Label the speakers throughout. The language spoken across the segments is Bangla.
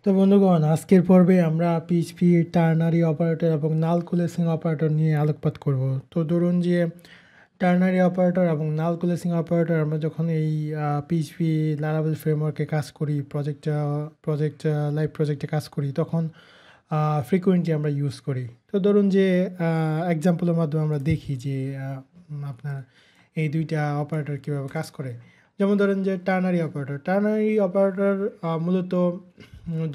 Speaker 1: তো বন্ধুগণ, আজকের পর্বে আমরা পিএইচপি টার্নারি অপারেটর এবং নাল কুলেসিং অপারেটর নিয়ে আলোকপাত করব। তো ধরুন যে টার্নারি অপারেটর এবং নাল কুলেসিং অপারেটর আমরা যখন এই পিএইচপি লারাভেল ফ্রেমওয়ার্কে কাজ করি, লাইভ প্রজেক্টে কাজ করি, তখন ফ্রিকোয়েন্টলি আমরা ইউজ করি। তো ধরুন যে এক্সাম্পলের মাধ্যমে আমরা দেখি যে আপনার এই দুইটা অপারেটর কীভাবে কাজ করে। যেমন ধরেন যে টার্নারি অপারেটর মূলত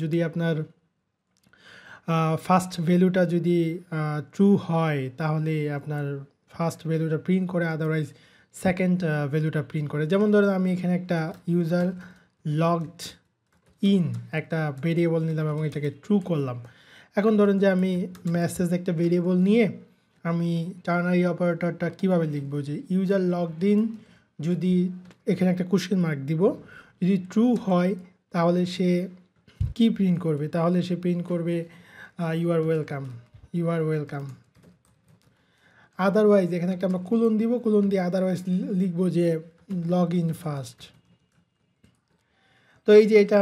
Speaker 1: যদি আপনার ফার্স্ট ভ্যালুটা যদি ট্রু হয় তাহলে আপনার ফার্স্ট ভ্যালুটা প্রিন্ট করে, আদারওয়াইজ সেকেন্ড ভ্যালুটা প্রিন্ট করে। যেমন ধরেন আমি এখানে একটা ইউজার লগড ইন একটা ভেরিয়েবল নিলাম এবং এটাকে ট্রু করলাম। এখন ধরেন যে আমি মেসেজ একটা ভেরিয়েবল নিয়ে আমি টার্নারি অপারেটরটা কীভাবে লিখব, যে ইউজার লগড ইন, যদি এখানে একটা কোশ্চেন মার্ক দিব, যদি ট্রু হয় তাহলে সে কি প্রিন্ট করবে, তাহলে সে প্রিন্ট করবে ইউ আর ওয়েলকাম। আদারওয়াইজ এখানে একটা আমরা কুলন দিব, কুলন দিয়ে আদারওয়াইজ লিখবো যে লগ ইন ফার্স্ট। তো এই যে এটা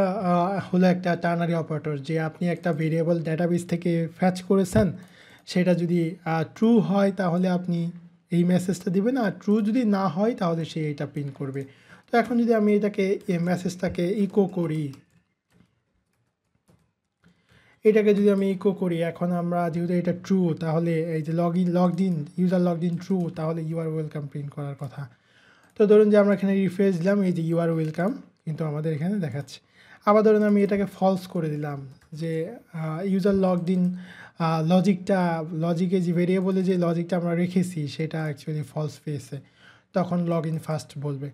Speaker 1: হলো একটা টার্নারি অপারেটর, যে আপনি একটা ভেরিয়েবল ডাটাবেস থেকে ফ্যাচ করেছেন, সেটা যদি ট্রু হয় তাহলে আপনি এই মেসেজটা দিবেন, আর ট্রু যদি না হয় তাহলে সে এটা প্রিন্ট করবে। তো এখন যদি আমি এটাকে এই মেসেজটাকে ইকো করি, এটাকে যদি আমি ইকো করি, এখন আমরা যেহেতু এটা ট্রু, তাহলে এই যে ইউজার লগড ইন ট্রু, তাহলে ইউ আর ওয়েলকাম প্রিন্ট করার কথা। তো ধরুন যে আমরা এখানে রিফ্রেশ দিলাম, এই যে ইউ আর ওয়েলকাম কিন্তু আমাদের এখানে দেখাচ্ছে। আবার ধরুন আমি এটাকে ফলস করে দিলাম, যে ইউজার লগড ইন লজিকে যে ভেরিয়েবলে যে লজিকটা আমরা রেখেছি সেটা অ্যাকচুয়ালি ফলস পেয়েছে, তখন লগ ইন ফার্স্ট বলবে।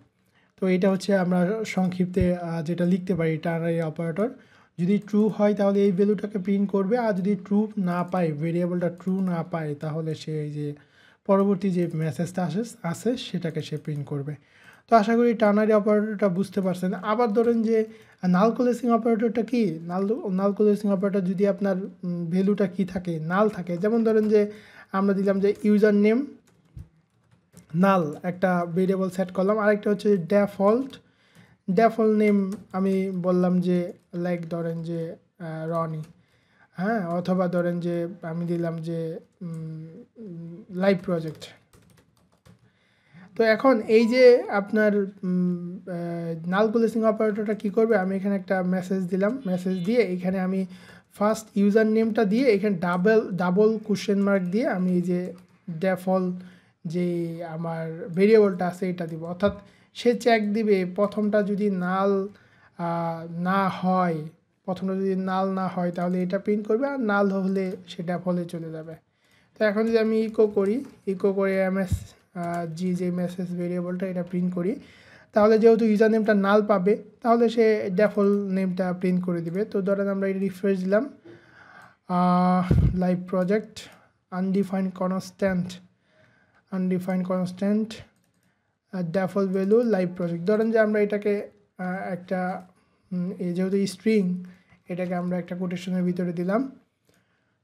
Speaker 1: তো এটা হচ্ছে আমরা সংক্ষিপ্তে যেটা লিখতে পারি টার্নারি অপারেটর। যদি ট্রু হয় তাহলে এই ভ্যালুটাকে প্রিন্ট করবে, আর যদি ট্রু না পায়, ভেরিয়েবলটা ট্রু না পায়, তাহলে সে এই যে পরবর্তী যে মেসেজটা আসে সেটাকে সে প্রিন্ট করবে। তো আশা করি টার্নারি অপারেটরটা বুঝতে পারছেন। আবার ধরেন যে নাল কুলেসিং অপারেটরটা কি, নাল কুলেসিং অপারেটর যদি আপনার ভ্যালুটা কি থাকে, নাল থাকে। যেমন ধরেন যে আমরা দিলাম যে ইউজার নেম নাল, একটা ভেরিয়েবল সেট করলাম। আরেকটা হচ্ছে ডিফল্ট নেম, আমি বললাম যে লাইক ধরেন যে রনি, হ্যাঁ, অথবা ধরেন যে আমি দিলাম যে লাইভ প্রজেক্ট। তো এখন এই যে আপনার নাল কুলেসিং অপারেটরটা কী করবে, আমি এখানে একটা মেসেজ দিলাম, মেসেজ দিয়ে এখানে আমি ফার্স্ট ইউজার নেমটা দিয়ে এখানে ডাবল কোশ্চেন মার্ক দিয়ে আমি এই যে ডিফল্ট যে আমার ভেরিয়েবলটা আছে এটা দিব। অর্থাৎ সে চেক দিবে প্রথমটা যদি নাল না হয়, তাহলে এটা প্রিন্ট করবে, আর নাল হলে সেটা ফলে চলে যাবে। তো এখন যদি আমি ইকো করে যে মেসেজ ভেরিয়েবলটা এটা প্রিন্ট করি, তাহলে যেহেতু ইউজার নেমটা নাল পাবে, তাহলে সে ডিফল্ট নেমটা প্রিন্ট করে দিবে। তো ধরেন আমরা এটা রিফ্রেশ দিলাম, live project undefined constant default value live project. ধরেন যে আমরা এটাকে একটা যেহেতু স্ট্রিং, এটাকে আমরা একটা কোটেশনের ভিতরে দিলাম।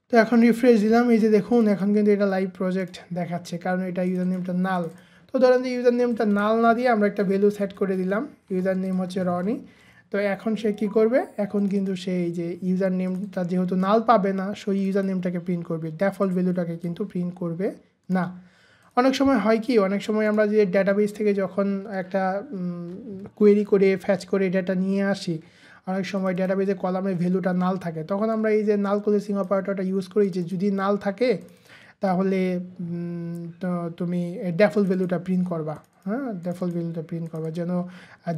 Speaker 1: তো এখন রিফ্রেশ দিলাম, এই যে দেখুন এখন কিন্তু এটা লাইভ প্রজেক্ট দেখাচ্ছে, কারণ এটা ইউজার নেমটা নাল। তো ধরেন যে ইউজার নেমটা নাল না দিয়ে আমরা একটা ভ্যালু সেট করে দিলাম, ইউজার নেম হচ্ছে রনি। তো এখন সে কী করবে, এখন কিন্তু সেই যে ইউজার নেমটা যেহেতু নাল পাবে না, সেই ইউজার নেমটাকে প্রিন্ট করবে, ডিফল্ট ভ্যালুটাকে কিন্তু প্রিন্ট করবে না। অনেক সময় হয় কি, অনেক সময় আমরা যে ডাটাবেস থেকে যখন একটা কোয়েরি করে ফ্যাচ করে ডেটা নিয়ে আসি, অনেক সময় ডাটাবেসে কলামের ভ্যালুটা নাল থাকে, তখন আমরা এই যে নাল কুলেসিং অপারেটরটা ইউজ করি, যে যদি নাল থাকে তাহলে তুমি ডিফল্ট ভ্যালুটা প্রিন্ট করবা, হ্যাঁ, ডিফল্ট ভ্যালুটা প্রিন্ট করবা, যেন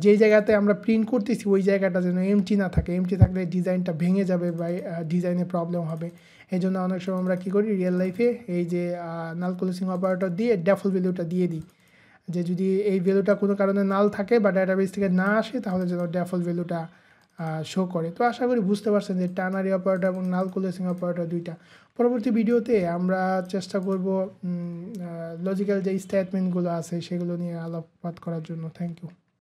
Speaker 1: যেই জায়গাতে আমরা প্রিন্ট করতেছি ওই জায়গাটা যেন এমটি না থাকে। এমটি থাকলে ডিজাইনটা ভেঙে যাবে বা ডিজাইনে প্রবলেম হবে। এই জন্য অনেক সময় আমরা কী করি, রিয়েল লাইফে এই যে নাল কুলেসিং অপারেটর দিয়ে ডিফল্ট ভ্যালুটা দিয়ে দিই, যে যদি এই ভ্যালুটা কোনো কারণে নাল থাকে বা ডাটাবেস থেকে না আসে, তাহলে যেন ডিফল্ট ভ্যালুটা শো করে। তো আশা করি বুঝতে পারছেন যে টার্নারি অপারেটর এবং নাল কুলেসিং অপারেটর দুইটা। পরবর্তী ভিডিওতে আমরা চেষ্টা করব লজিক্যাল যে স্টেটমেন্টগুলো আছে সেগুলো নিয়ে আলোকপাত করার জন্য। Thank you.